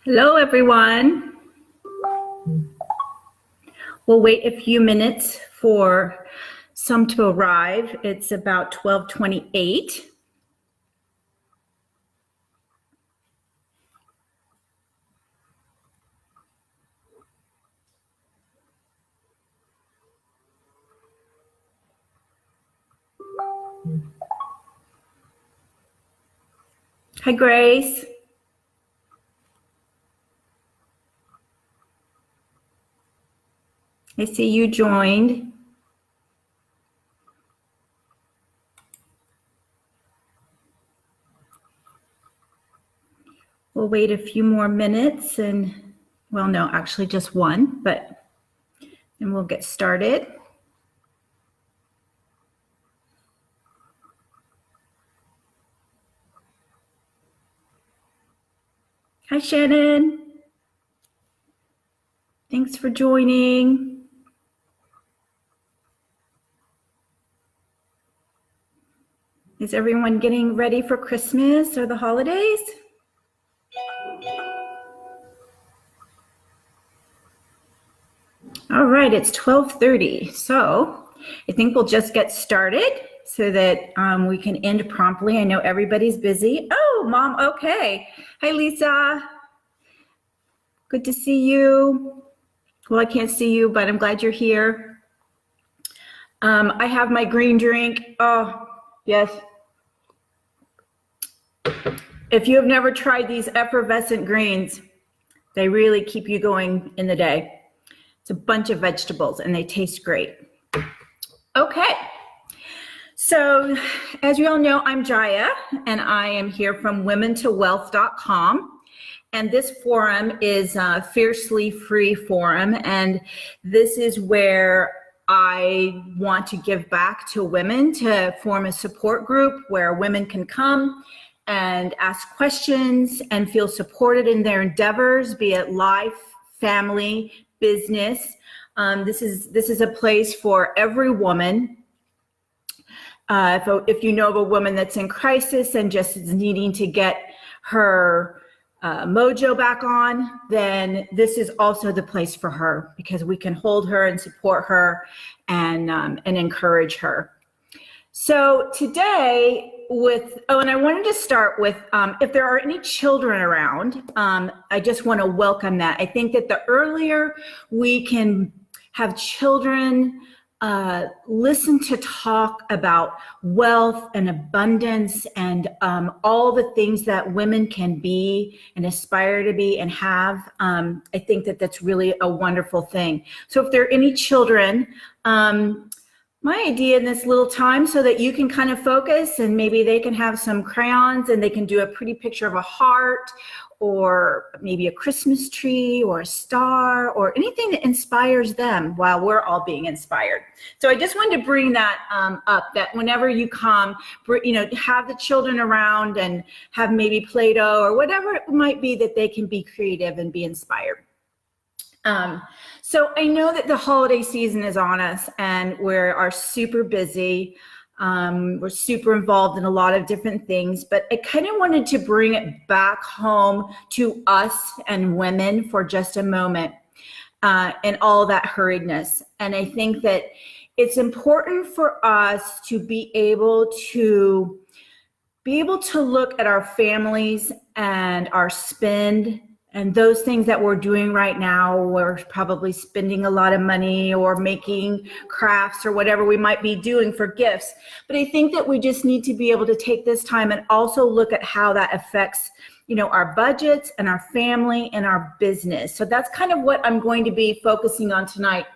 Hello, everyone. We'll wait a few minutes for some to arrive. It's about 12:28. Hi, Grace. I see you joined. We'll wait a few more minutes well, no, actually just one, but then we'll get started. Hi, Shannon. Thanks for joining. Is everyone getting ready for Christmas or the holidays? All right, it's 12:30, so I think we'll just get started so that we can end promptly. I know everybody's busy. Oh, Mom, okay. Hi, Lisa. Good to see you. Well, I can't see you, but I'm glad you're here. I have my green drink. Oh, yes. If you have never tried these effervescent greens, they really keep you going in the day. It's a bunch of vegetables and they taste great. Okay. So as you all know, I'm Jaya and I am here from womentowealth.com. And this forum is a Fiercely Free forum. And this is where I want to give back to women to form a support group where women can come and ask questions and feel supported in their endeavors, be it life, family, business. This is a place for every woman. If you know of a woman that's in crisis and just is needing to get her mojo back on, then this is also the place for her because we can hold her and support her and encourage her. So today and I wanted to start with, if there are any children around, I just want to welcome that. I think that the earlier we can have children listen to talk about wealth and abundance and all the things that women can be and aspire to be and have, I think that that's really a wonderful thing. So if there are any children, my idea in this little time so that you can kind of focus and maybe they can have some crayons and they can do a pretty picture of a heart or maybe a Christmas tree or a star or anything that inspires them while we're all being inspired. So I just wanted to bring that up, that whenever you come, have the children around and have maybe Play-Doh or whatever it might be that they can be creative and be inspired. So I know that the holiday season is on us and we are super busy. We're super involved in a lot of different things, but I kind of wanted to bring it back home to us and women for just a moment and all that hurriedness. And I think that it's important for us to be able to look at our families and our spend and those things that we're doing right now. We're probably spending a lot of money or making crafts or whatever we might be doing for gifts. But I think that we just need to be able to take this time and also look at how that affects, our budgets and our family and our business. So that's kind of what I'm going to be focusing on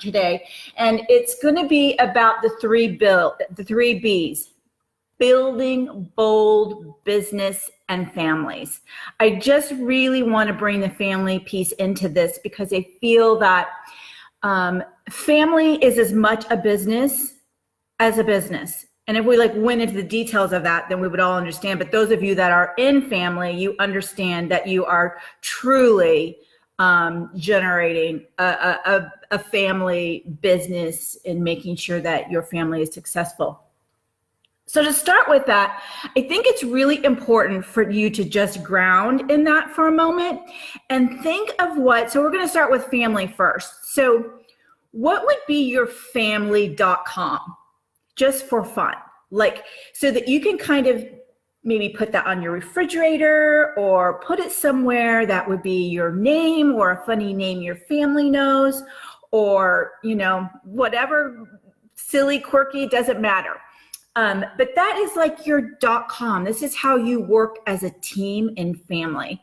today. And it's going to be about the three B's: building bold business and families. I just really want to bring the family piece into this because I feel that family is as much a business as a business. And if we went into the details of that, then we would all understand. But those of you that are in family, you understand that you are truly generating a family business and making sure that your family is successful. So to start with that, I think it's really important for you to just ground in that for a moment and think of so we're going to start with family first. So what would be your family.com, just for fun? Like, so that you can kind of maybe put that on your refrigerator or put it somewhere that would be your name or a funny name your family knows, or, whatever, silly, quirky, doesn't matter. But that is like your .com. This is how you work as a team and family.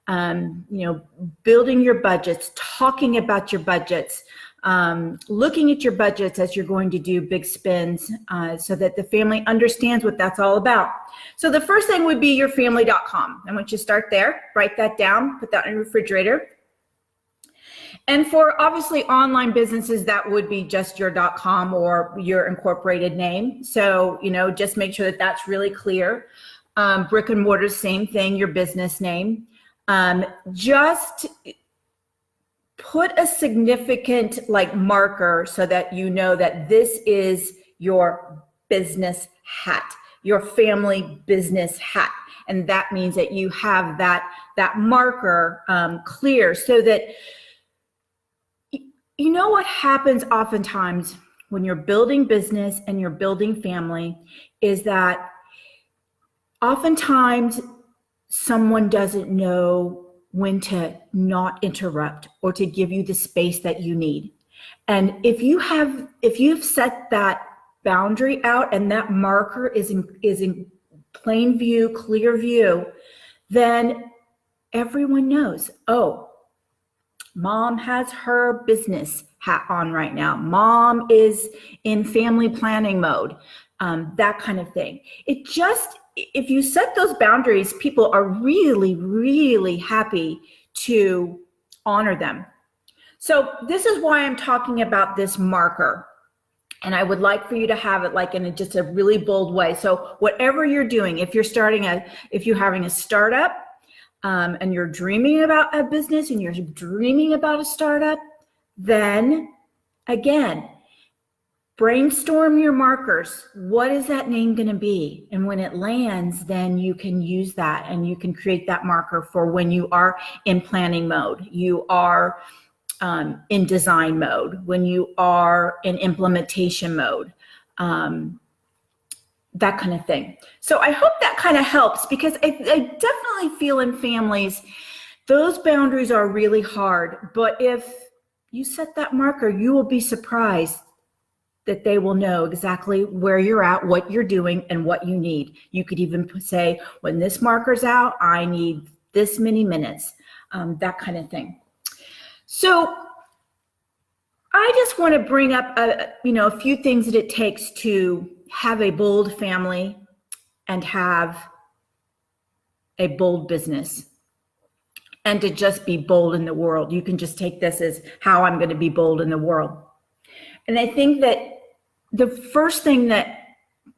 Building your budgets, talking about your budgets, looking at your budgets as you're going to do big spends, so that the family understands what that's all about. So the first thing would be your family.com. I want you to start there, write that down, put that in your refrigerator. And for obviously online businesses, that would be just your .com or your incorporated name. So, just make sure that that's really clear. Brick and mortar, same thing, your business name. Just put a significant marker so that you know that this is your business hat, your family business hat. And that means that you have that marker clear, so that what happens oftentimes when you're building business and you're building family is that oftentimes someone doesn't know when to not interrupt or to give you the space that you need. And if you've set that boundary out and that marker is in plain view, clear view, then everyone knows, oh, Mom has her business hat on right now. Mom is in family planning mode, that kind of thing. If you set those boundaries, people are really, really happy to honor them. So this is why I'm talking about this marker. And I would like for you to have it in just a really bold way. So whatever you're doing, if you're having a startup, and you're dreaming about a business and you're dreaming about a startup, then again, brainstorm your markers. What is that name going to be? And when it lands, then you can use that and you can create that marker for when you are in planning mode, you are in design mode, when you are in implementation mode. That kind of thing. So I hope that kind of helps, because I definitely feel in families, those boundaries are really hard. But if you set that marker, you will be surprised that they will know exactly where you're at, what you're doing, and what you need. You could even say, when this marker's out, I need this many minutes, that kind of thing. So I just want to bring up a few things that it takes to have a bold family and have a bold business, and to just be bold in the world. You can just take this as how I'm going to be bold in the world. And I think that the first thing that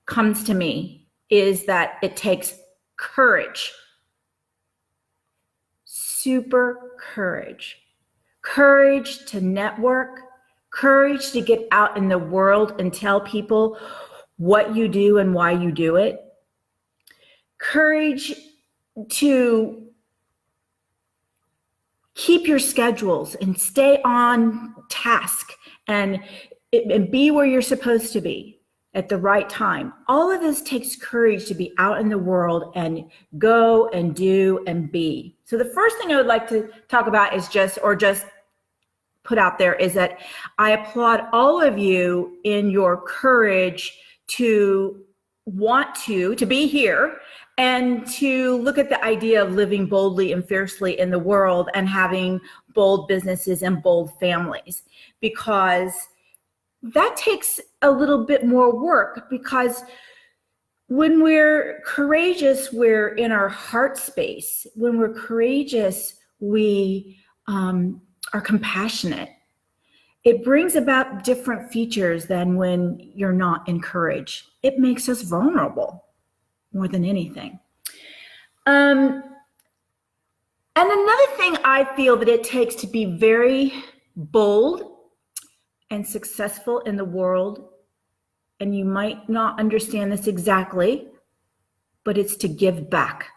comes to me is that it takes courage, super courage to network, courage to get out in the world and tell people what you do and why you do it, courage to keep your schedules and stay on task and be where you're supposed to be at the right time. All of this takes courage to be out in the world and go and do and be. So the first thing I would like to talk about is just put out there is that I applaud all of you in your courage to want to be here and to look at the idea of living boldly and fiercely in the world and having bold businesses and bold families, because that takes a little bit more work. Because when we're courageous, we're in our heart space. When we're courageous, we are compassionate. It brings about different features than when you're not encouraged. It makes us vulnerable more than anything. And another thing I feel that it takes to be very bold and successful in the world and you might not understand this exactly, but it's to give back.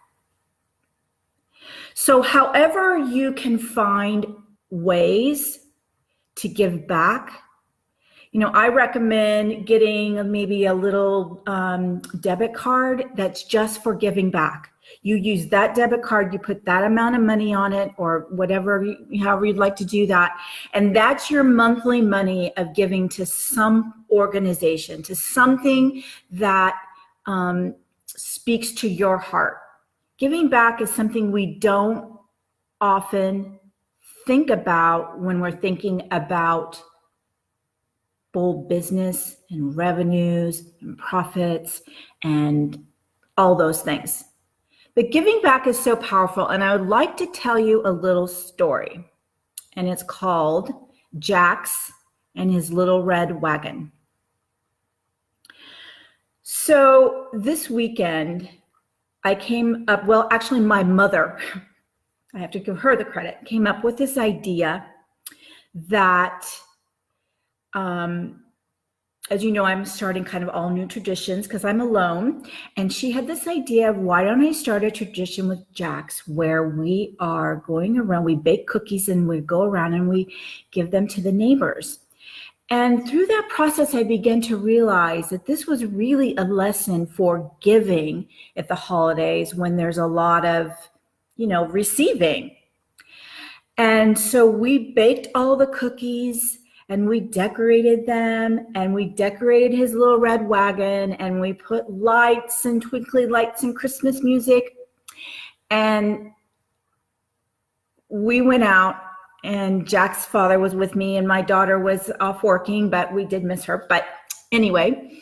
So however you can find ways to give back, I recommend getting maybe a little debit card that's just for giving back. You use that debit card, you put that amount of money on it or whatever, however you'd like to do that. And that's your monthly money of giving to some organization, to something that speaks to your heart. Giving back is something we don't often think about when we're thinking about bold business and revenues and profits and all those things. But giving back is so powerful, and I would like to tell you a little story, and it's called Jax and His Little Red Wagon. So this weekend, I came up, well, actually my mother, I have to give her the credit, came up with this idea that as you know, I'm starting kind of all new traditions because I'm alone. And she had this idea of, why don't I start a tradition with Jax where we are going around, we bake cookies and we go around and we give them to the neighbors. And through that process, I began to realize that this was really a lesson for giving at the holidays when there's a lot of, receiving. And so we baked all the cookies and we decorated them, and we decorated his little red wagon, and we put lights and twinkly lights and Christmas music. And we went out, and Jack's father was with me, and my daughter was off working, but we did miss her. But anyway,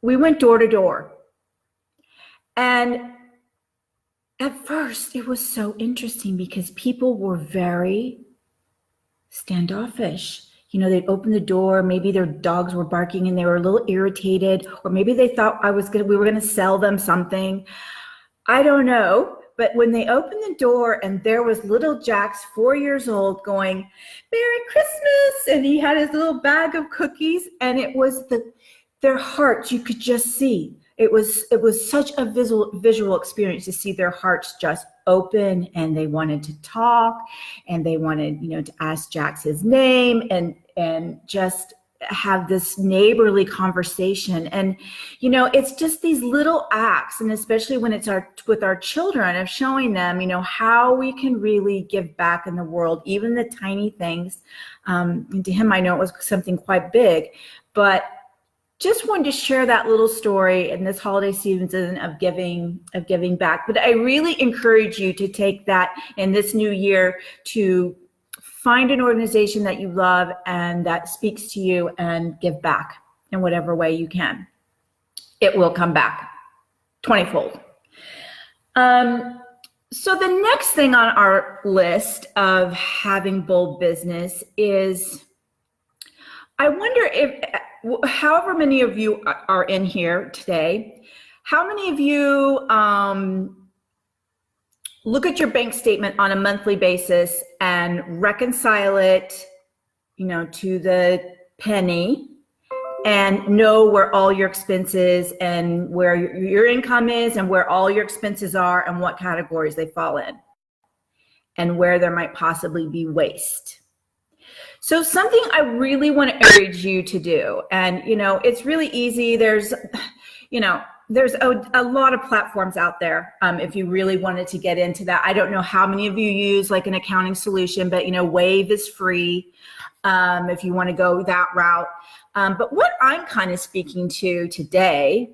we went door to door. And at first, it was so interesting because people were very standoffish. They'd open the door, maybe their dogs were barking and they were a little irritated, or maybe they thought we were gonna sell them something. I don't know. But when they opened the door and there was little Jax, 4 years old, going, "Merry Christmas," and he had his little bag of cookies, and it was their hearts, you could just see. It was such a visual experience to see their hearts just open, and they wanted to talk, and they wanted, to ask Jax his name and just have this neighborly conversation. And, it's just these little acts, and especially when it's with our children, of showing them, how we can really give back in the world, even the tiny things. And to him, I know it was something quite big, but just wanted to share that little story in this holiday season of giving back. But I really encourage you to take that in this new year, to find an organization that you love and that speaks to you, and give back in whatever way you can. It will come back 20-fold. So the next thing on our list of having bold business is, I wonder if, however many of you are in here today, how many of you look at your bank statement on a monthly basis and reconcile it, to the penny, and know where all your expenses and where your income is and where all your expenses are and what categories they fall in and where there might possibly be waste? So something I really want to encourage you to do, and it's really easy. There's a lot of platforms out there. If you really wanted to get into that, I don't know how many of you use like an accounting solution, but Wave is free if you want to go that route. But what I'm kind of speaking to today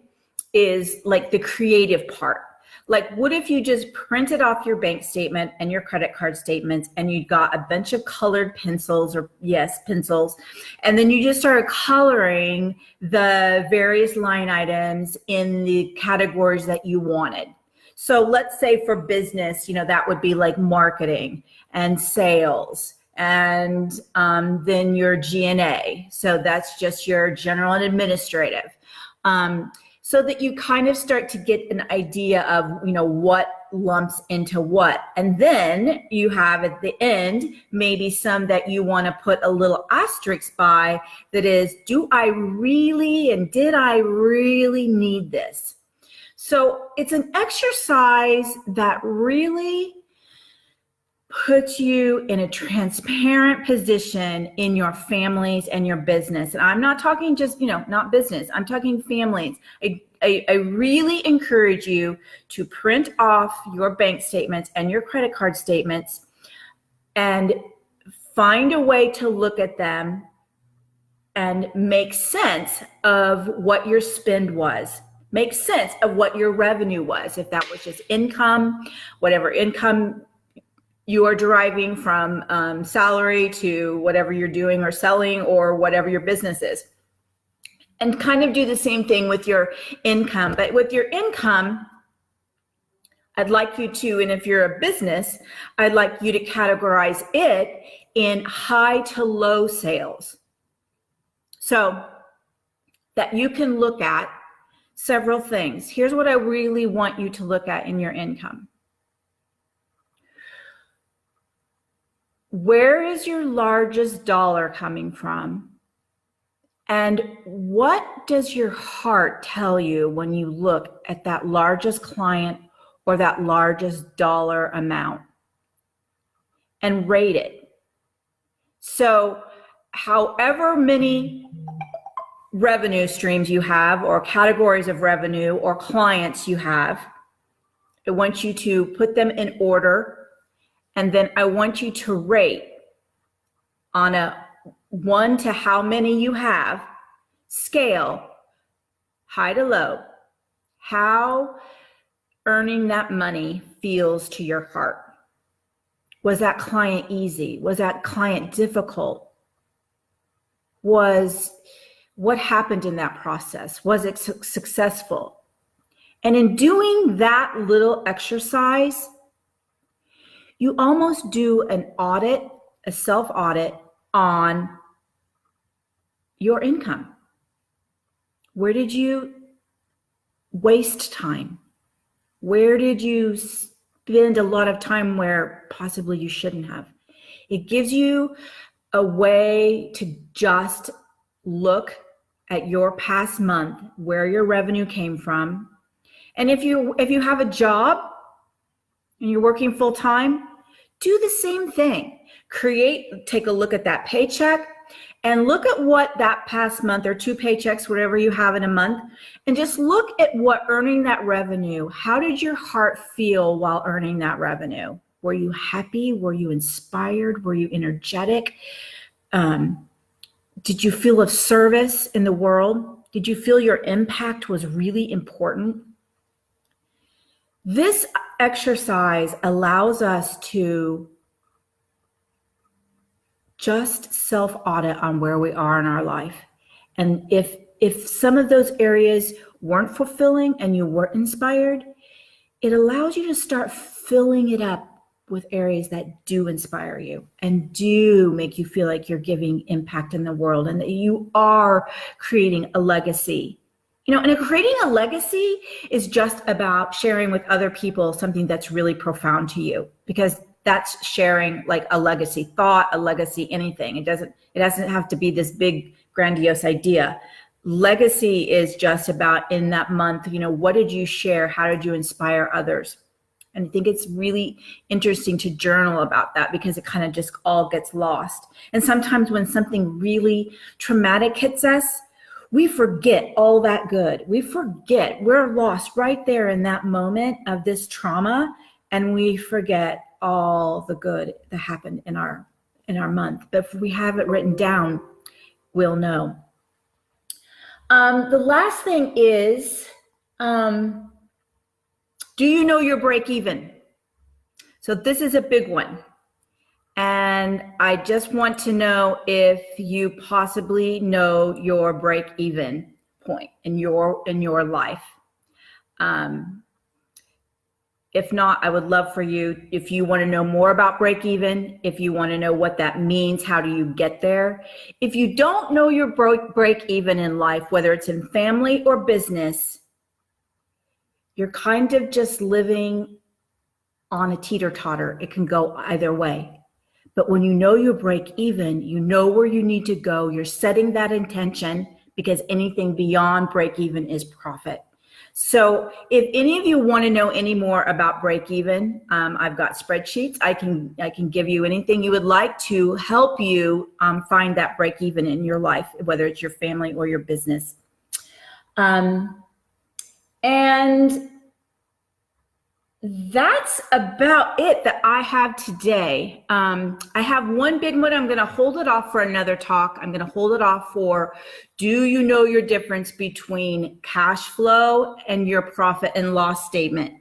is like the creative part. Like, what if you just printed off your bank statement and your credit card statements, and you got a bunch of colored pencils, pencils, and then you just started coloring the various line items in the categories that you wanted. So let's say for business, that would be like marketing and sales, and then your G&A. So that's just your general and administrative. so that you kind of start to get an idea of, what lumps into what. And then you have at the end, maybe some that you want to put a little asterisk by, that is, do I really and did I really need this? So it's an exercise that really puts you in a transparent position in your families and your business. And I'm not talking just, not business, I'm talking families. I really encourage you to print off your bank statements and your credit card statements and find a way to look at them and make sense of what your spend was. Make sense of what your revenue was. If that was just income, whatever income you are deriving from salary to whatever you're doing or selling or whatever your business is. And kind of do the same thing with your income. But with your income, I'd like you to, and if you're a business, I'd like you to categorize it in high to low sales. So that you can look at several things. Here's what I really want you to look at in your income. Where is your largest dollar coming from? And what does your heart tell you when you look at that largest client or that largest dollar amount? And rate it. So however many revenue streams you have, or categories of revenue, or clients you have, I want you to put them in order, and then I want you to rate on a 1 to how many you have scale, high to low, how earning that money feels to your heart. Was that client easy? Was that client difficult? What happened in that process? Was it successful? And in doing that little exercise, you almost do an audit, a self-audit on your income. Where did you waste time? Where did you spend a lot of time where possibly you shouldn't have? It gives you a way to just look at your past month, where your revenue came from. And if you have a job and you're working full time, do the same thing. Take a look at that paycheck and look at what that past month, or 2 paychecks, whatever you have in a month, and just look at what earning that revenue, how did your heart feel while earning that revenue? Were you happy? Were you inspired? Were you energetic? Did you feel of service in the world? Did you feel your impact was really important? This exercise allows us to just self-audit on where we are in our life. And if some of those areas weren't fulfilling and you weren't inspired, it allows you to start filling it up with areas that do inspire you and do make you feel like you're giving impact in the world and that you are creating a legacy. And creating a legacy is just about sharing with other people something that's really profound to you, because that's sharing like a legacy thought, a legacy anything. It doesn't have to be this big grandiose idea. Legacy is just about, in that month, what did you share? How did you inspire others? And I think it's really interesting to journal about that, because it kind of just all gets lost. And sometimes when something really traumatic hits us, we forget all that good. We're lost right there in that moment of this trauma, and we forget all the good that happened in our month. But if we have it written down, we'll know. The last thing is, do you know your break even? So this is a big one. And I just want to know if you possibly know your break even point in your life. If not, I would love for you, if you want to know more about break even, if you want to know what that means, how do you get there? If you don't know your break even in life, whether it's in family or business, you're kind of just living on a teeter-totter. It can go either way. But when you know you break even, you know where you need to go. You're setting that intention, because anything beyond break even is profit. So if any of you want to know any more about break even, I've got spreadsheets. I can give you anything you would like to help you find that break even in your life, whether it's your family or your business. And that's about it that I have today. I have one big one. I'm going to hold it off for another talk. I'm going to hold it off for, do you know your difference between cash flow and your profit and loss statement?